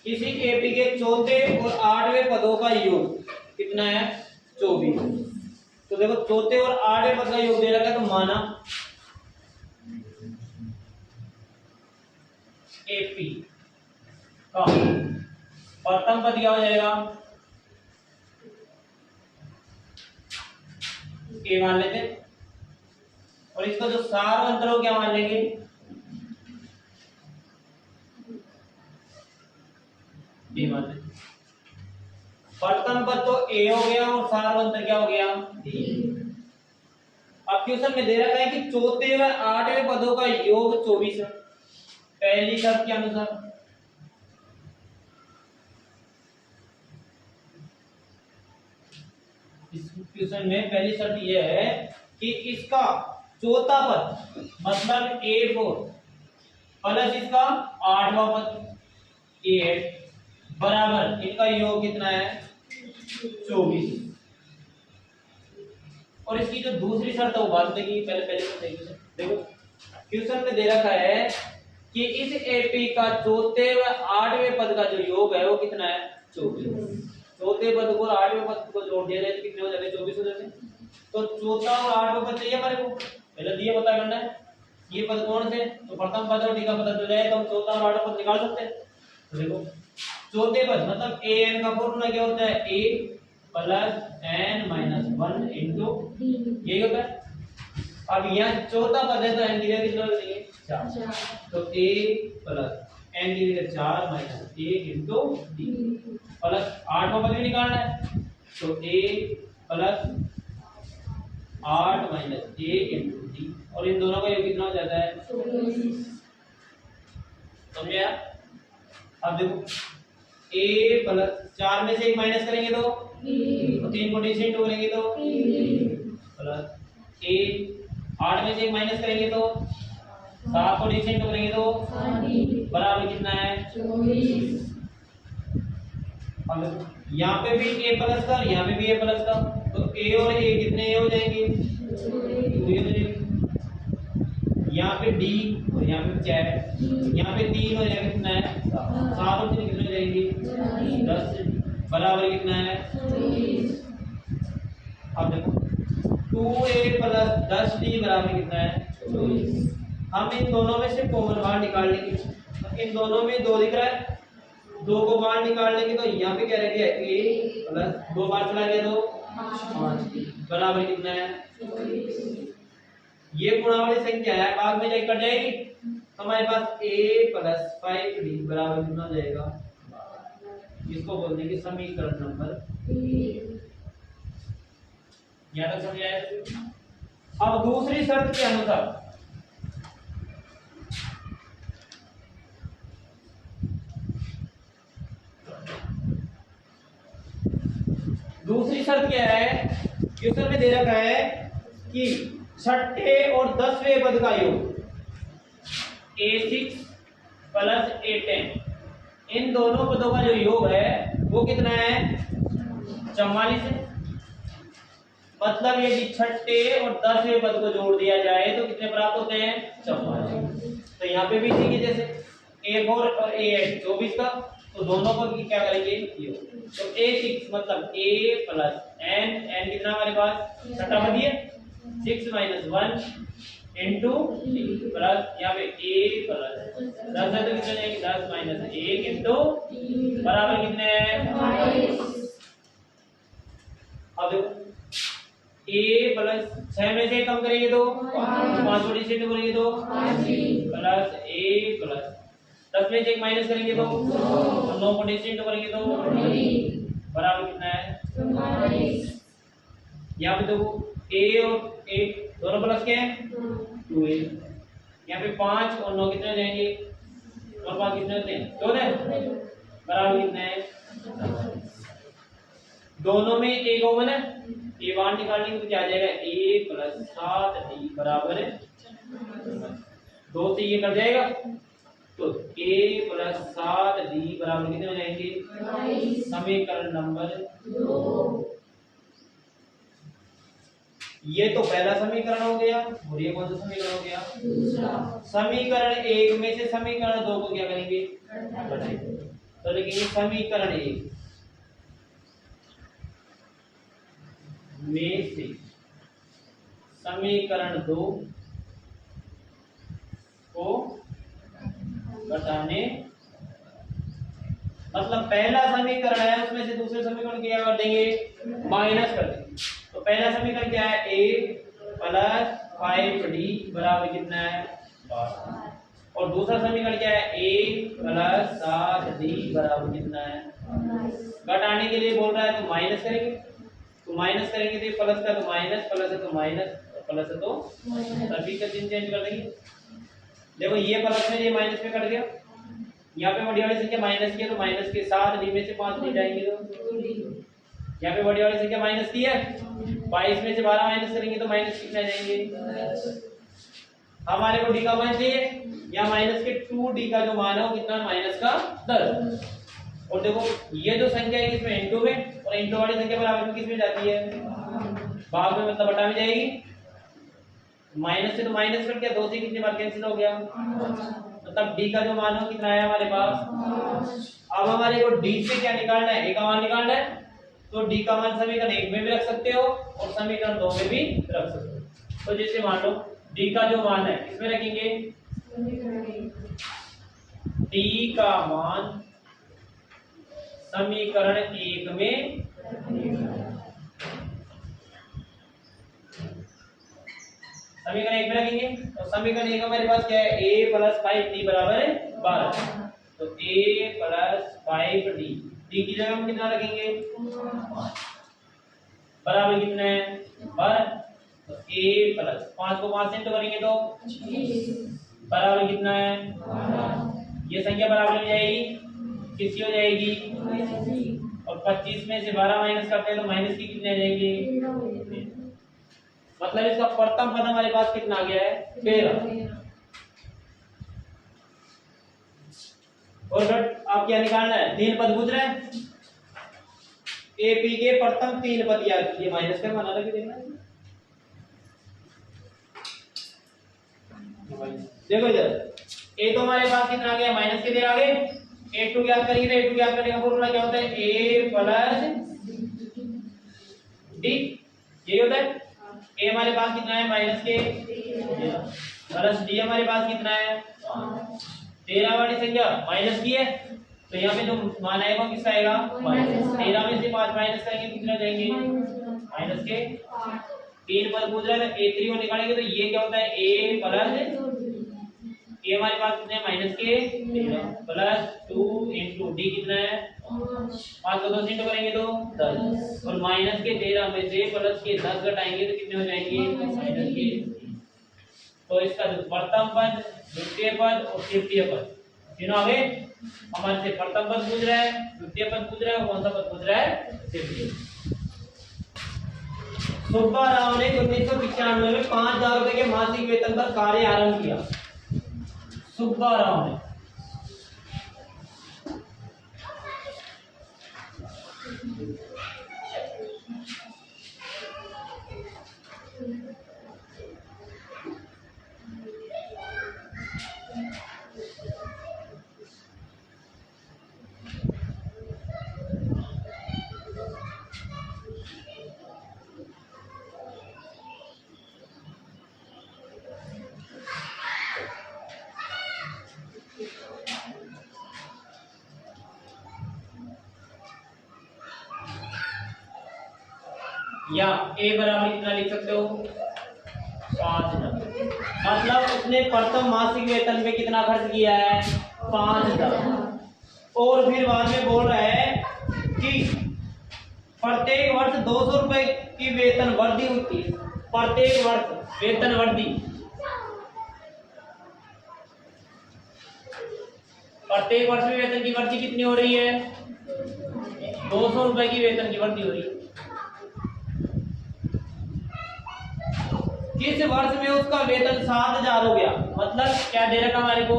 किसी एपी के चौथे और आठवें पदों का योग कितना है 24। तो देखो चौथे और आठवें पद का योग दे रखा है, तो माना एपी का प्रथम पद क्या हो जाएगा ए मान लेते हैं, और इसका जो सार अंतर हो क्या मान लेंगे बी मान लेते। प्रथम पद तो ए हो गया और सार अंतर क्या हो गया बी। अब क्वेश्चन में दे रखा है कि चौथे व आठवें पदों का योग 24 है पहली शर्त के अनुसार। इस क्वेश्चन में पहली शर्त यह है कि इसका चौथा पद मतलब A4 प्लस इसका आठवां पद A8 बराबर इनका योग कितना है 24। और इसकी जो दूसरी शर्त है वो बात देखिए, पहले तो देखिए। देखो क्वेश्चन में दे रखा है कि इस एपी का चौथे व आठवें पद का जो योग है वो कितना है 24। चौथे पद को आठवें पद को जोड़ दिया जाए तो कितने हो जाते हैं 24 हो जाते हैं। तो चौथा और आठवां पद चाहिए हमारे को, पहले दिए पता करना है ये पद कौन से, तो प्रथम पद और डी का पता चल जाए तो हम चौथा और आठवां पद निकाल सकते हैं। तो देखो चौथे पद मतलब ए एन का फॉर्मूला क्या होता है ए प्लस एन माइनस 1 इंटू यही होता है। अब यहाँ चौथा पद है तो एन की जगह कितना रखेंगे 4, तो ए प्लस एन की जगह 4 माइनस 1 इंटू डी प्लस आठवां पद भी निकालना है तो ए प्लस 8 माइनस 1 इंटू डी, और इन दोनों का योग कितना हो जाता है 24। समझे आप? अब देखो a प्लस 4 में से एक माइनस करेंगे तो 3 को डी से इंटू करेंगे तो प्लस a 8 में से एक माइनस करेंगे तो 7 को डी से इंटू करेंगे तो बराबर कितना है 24। अब यहाँ पे भी a प्लस का और यहाँ पे भी a प्लस का, तो a और a कितने हो जाएंगे 2 यहाँ पे d और यहाँ पे 4, यहाँ पे 3 और यहाँ पे कितना है 7 और 3 कितने हो जाएंगे 10 बराबर कितना है 24। अब देखो 2a प्लस 10d बराबर कितना है 24। हम इन दोनों में से कॉमन बाहर निकाल लेंगे, तो इन दोनों में 2 दिख रहा है, 2 को बाहर निकाल लेंगे तो यहाँ पे क्या रह गया a प्लस 2 बार चला गया तो 5 बराबर कितना है 24। ये गुणावली संख्या है, बाद में जाकर कट जाएगी तो हमारे पास a प्लस 5d बराबर कितना हो जाएगा, इसको बोल देंगे समीकरण नंबर 1। यहाँ तक समझ आया? अब दूसरी शर्त के अनुसार दूसरी शर्त क्या है, क्वेश्चन में दे रखा है कि छठे और 10वें पद का योग A6 प्लस A10 इन दोनों पदों का जो योग है वो कितना है 44 है। मतलब यदि छठे और 10वें पद को जोड़ दिया जाए तो कितने प्राप्त होते हैं 44। तो यहाँ पे भी इसी की जैसे A4 और A8 24 का, तो दोनों को क्या करेंगे योग, तो A6 मतलब A प्लस n कितना हमारे पास छठा पद है 6 माइनस 1 इंटू प्लस यहाँ पे a प्लस 10 है तो कितने जाएंगे 10 माइनस 1 इंटू बराबर कितने हैं 22। अब देखो a प्लस 6 में से कम करेंगे तो 5 बड़ी से करेंगे तो प्लस a प्लस 10 में से एक माइनस करेंगे तो 9 को डिस्टेंट करेंगे तो बराबर कितना है 22। यहाँ पे देखो a और a दोनों प्लस के हैं 2a, यहाँ पे 5 और 9 कितने हो जाएंगे और 5 कितने होते हैं 14 बराबर कितने हैं। दोनों में a कॉमन है, a बाहर निकालने तो क्या आ जाएगा a प्लस 7d बराबर है 2 से ये कट जाएगा तो a प्लस 7d बराबर कितने हो जाएंगे समीकरण नंबर 2। ये तो पहला समीकरण हो गया और ये कौन सा समीकरण हो गया दूसरा। समीकरण 1 में से समीकरण 2 को क्या करेंगे घटाएंगे। तो लिखेंगे समीकरण 1 में से समीकरण 2 को घटाने, मतलब पहला समीकरण है उसमें से दूसरे समीकरण क्या कर देंगे, माइनस कर देंगे। तो पहला समीकरण क्या है, a प्लस 5d बराबर कितना है 12, और दूसरा समीकरण क्या है, a प्लस 7d बराबर कितना है। घटाने के लिए बोल रहा है तो माइनस करेंगे, तो माइनस करेंगे तो प्लस का तो माइनस, प्लस है तो माइनस, प्लस है तो सभी का चिन्ह चेंज कर देंगे। देखो ये प्लस में ये माइनस में कट गया, यहाँ पे बड़ी वाली संख्या माइनस की है तो माइनस के साथ डी में से 5 नहीं जाएंगे, तो यहाँ पे बड़ी वाली संख्या माइनस की है, 22 में से 12 माइनस करेंगे तो माइनस कितना जाएंगे, हमारे को डी का मान चाहिए, या माइनस के 2d का जो मान है वो कितना, माइनस का 10। और देखो ये जो संख्या है इसमें इनटू में, और इनटू वाली संख्या बराबर में किस में जाती है, भाग में, मतलब बटा में जाएगी। माइनस से तो माइनस कट गया, 2 से कितनी बार कैंसिल हो गया, मतलब d का जो मान हो कितना है हमारे पास। अब हमारे को d से क्या निकालना है, a का मान निकालना है, तो d का मान समीकरण 1 में भी रख सकते हो और समीकरण 2 में भी रख सकते हो। तो जैसे मान लो d का जो मान है किसमें रखेंगे, d का मान समीकरण 1 में, समीकरण 1 में रखेंगे। तो समीकरण 1 हमारे पास क्या है, a प्लस 5d बराबर 12, तो a प्लस 5d, d की जगह हम कितना रखेंगे, बराबर कितना है 12, तो a प्लस 5 को 5 से इंटू करेंगे तो बराबर कितना है, ये संख्या बराबर हो जाएगी, किसकी हो जाएगी, और 25 में से 12 माइनस करते हैं तो माइनस की कितने आ जाएंगे, मतलब इसका प्रथम पद हमारे पास कितना आ गया है 13। और आप क्या निकालना है, 3 पद पूछ रहे हैं, एपी के प्रथम 3 पद याद कीजिए, माइनस कर बना लगे देना। देखो इधर ए तो हमारे पास कितना आ गया, माइनस के देर आगे, a2 ज्ञात करेंगे तो a2 ज्ञात करने का फॉर्मूला क्या होता है, a प्लस d, यही होता है। a हमारे पास कितना है, माइनस के, प्लस d हमारे पास कितना है 13 वाली संख्या माइनस की है, तो यहाँ पे जो मान आएगा किसका आएगा, माइनस। 13 में से 5 माइनस करेंगे कितना जाएंगे, माइनस के 3 पद पूछ रहा है, तो a3 को निकालेंगे तो ये क्या होता है, a प्लस a हमारे पास कितने माइनस के 13 प्लस 2 इंटू डी कितना है 5 को 2 से इंटू करेंगे तो 10, और माइनस के 13 में से प्लस के 10 घटाएंगे तो कितने हो जाएंगे, माइनस के। तो इसका जो प्रथम पद, द्वितीय पद और तृतीय पद तीनों आगे हमारे से प्रथम पद पूछ रहा है, द्वितीय पद पूछ रहा है, और कौन सा पद पूछ रहा है, तृतीय। सुब्बा राव ने 1995 में 5000 रुपए के मासिक वेतन पर कार्य आरंभ किया। सुब्बा राव ने या a बराबर कितना लिख सकते हो 5000, मतलब उसने प्रथम मासिक वेतन पे कितना खर्च किया है 5000, और फिर बाद में बोल रहा है कि प्रत्येक वर्ष 200 रुपए की वेतन वृद्धि होती है, प्रत्येक वर्ष वेतन वृद्धि, प्रत्येक वर्ष में वेतन की वृद्धि कितनी हो रही है, 200 रुपए की वेतन की वृद्धि हो रही है। किस वर्ष में उसका वेतन 7000 हो गया, मतलब क्या दे रखा हमारे को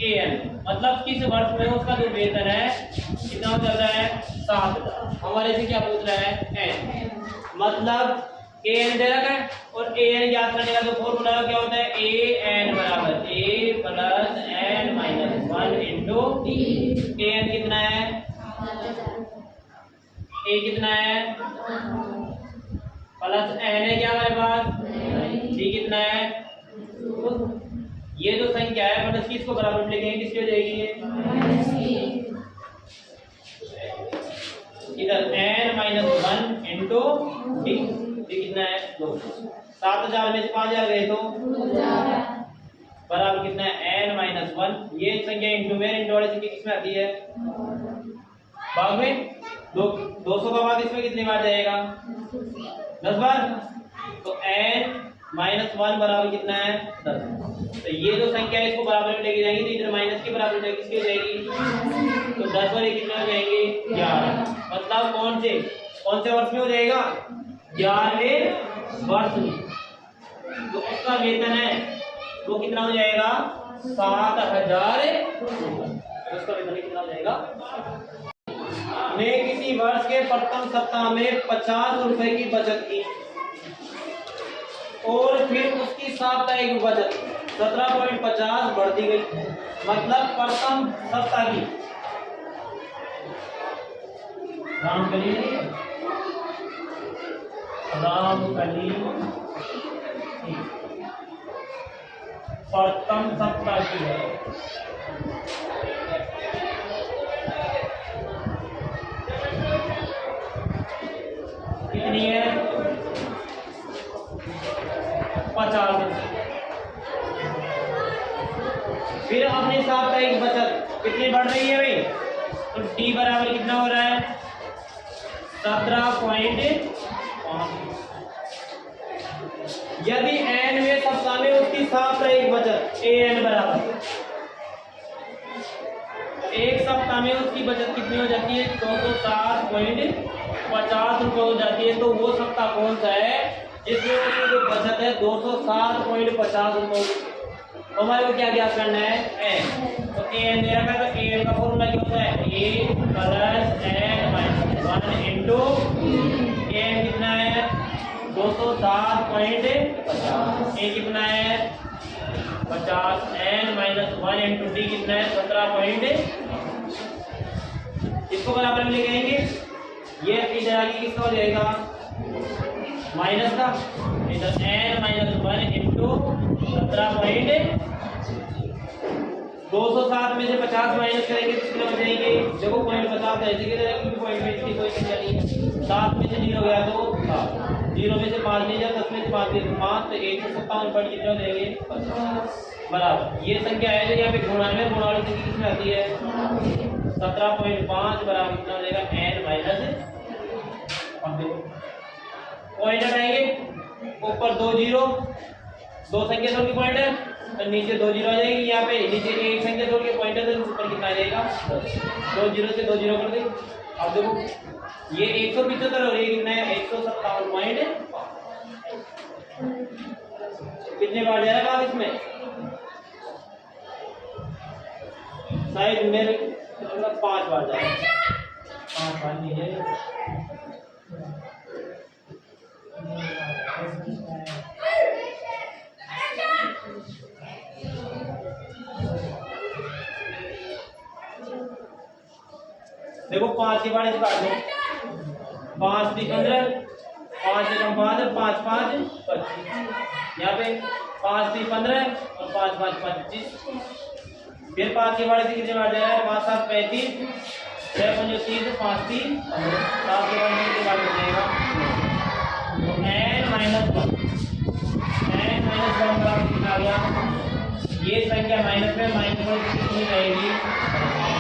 an, मतलब किस वर्ष में उसका जो वेतन है कितना चल रहा है 7000, हमारे से क्या पूछ रहा है n, मतलब an दे रखा है, और an ज्ञात करने का जो फॉर्मूला क्या होता है an बराबर a plus n minus 1 into an कितना है ए कितना है प्लस एन है क्या हमारे पास, डी कितना है, ये जो संख्या है माइनस की, इसको बराबर में लिखेंगे किसकी हो जाएगी ये, इधर n माइनस 1 इंटू डी, ये कितना है 2। 7000 में से 5000 गए तो बराबर कितना है n माइनस 1, ये संख्या इंटू में इंटू वाली संख्या किसमें आती है भाग में, 200 का भाग इसमें कितनी बार जाएगा 10 बार, तो n माइनस 1 बराबर कितना है 10। तो ये जो संख्या है इसको बराबर में लेके जाएंगे तो इधर माइनस के बराबर जाएगी, किसकी हो जाएगी, तो 10 और ये कितने हो जाएंगे 11, मतलब कौन से वर्ष में हो जाएगा 11वें वर्ष में। तो उसका वेतन है वो कितना हो जाएगा 7000, उसका वेतन कितना हो जाएगा। ने किसी वर्ष के प्रथम सप्ताह में 50 रुपए की बचत की और फिर उसकी साप्ताहिक बचत 17.50 बढ़ दी गई, मतलब प्रथम सप्ताह की रामकली प्रथम सप्ताह की है, कितनी है 50। फिर अपनी साप्ताहिक बचत कितनी बढ़ रही है भाई, तो डी बराबर कितना हो रहा है 17.5। यदि nवें सप्ताह में उसकी साप्ताहिक बचत an बराबर, एक सप्ताह में उसकी बचत कितनी हो जाती है 207.50 रुपए हो जाती है, तो वो सप्ताह कौन सा है जिसमें उसकी जो बचत है 207.50 रुपए। तो हमारे को क्या ज्ञात करना है n, तो an दे रखा है तो an का फॉर्मूला क्या होता है a plus n minus 1 into an कितना है 207.50, a कितना है 50, n माइनस 1 इंटू डी कितना है 17. इसको बराबर में लेके आएंगे, ये इधर आगे किसका हो जाएगा माइनस का, इधर n माइनस 1 इंटू 17. 207 में से 50 माइनस करेंगे तो कितने हो जाएंगे, देखो 0.50 ऐसे की तरह पॉइंट में इसकी कोई संख्या नहीं है। 7 में से 0 गया तो 7, 0 में से 5 नहीं जाए, 10 में से 5 गया तो 5, तो 157 पॉइंट कितने हो जाएंगे 50 बराबर। ये संख्या है जो यहाँ पे गुणा में, गुणा वाली संख्या किसमें आती है 17.5 बराबर कितना हो जाएगा n माइनस। अब देखो पॉइंट हटाएंगे, ऊपर 2 0, 2 संख्या जोड़ के पॉइंट है तो नीचे 2 0 आ जाएगी, यहाँ पे नीचे एक संख्या जोड़ के पॉइंट है तो ऊपर कितना आ जाएगा 2 0 से 2 0 कर दे। अब देखो ये 175 और ये कितना है 157.5, कितने बार जा रहा है इसमें, शायद मेरे 5 बार जा रहा है, 5 बार नहीं है। देखो 5 के बाद काट दो, 5 3 15, 5 से कम 5 है, 5 5 25, यहाँ पे 5 3 15 और 5 5 25। फिर 5 के बाद से कितने बार जाएगा 5 7 35, 6 5 30, 5 3 15, 7 के बाद कितने बार हो जाएगा तो n माइनस 1 बराबर कितना आ गया, ये संख्या माइनस में माइनस 1 कितनी रहेगी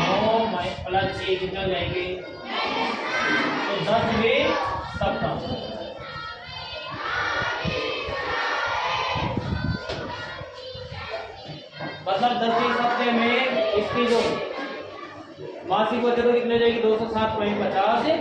9 प्लस 6 कितना जाएंगे तो 10वें सप्ताह। मतलब 10वें सप्ताह में इसकी जो मासिक बचत कितने जाएगी 207.50।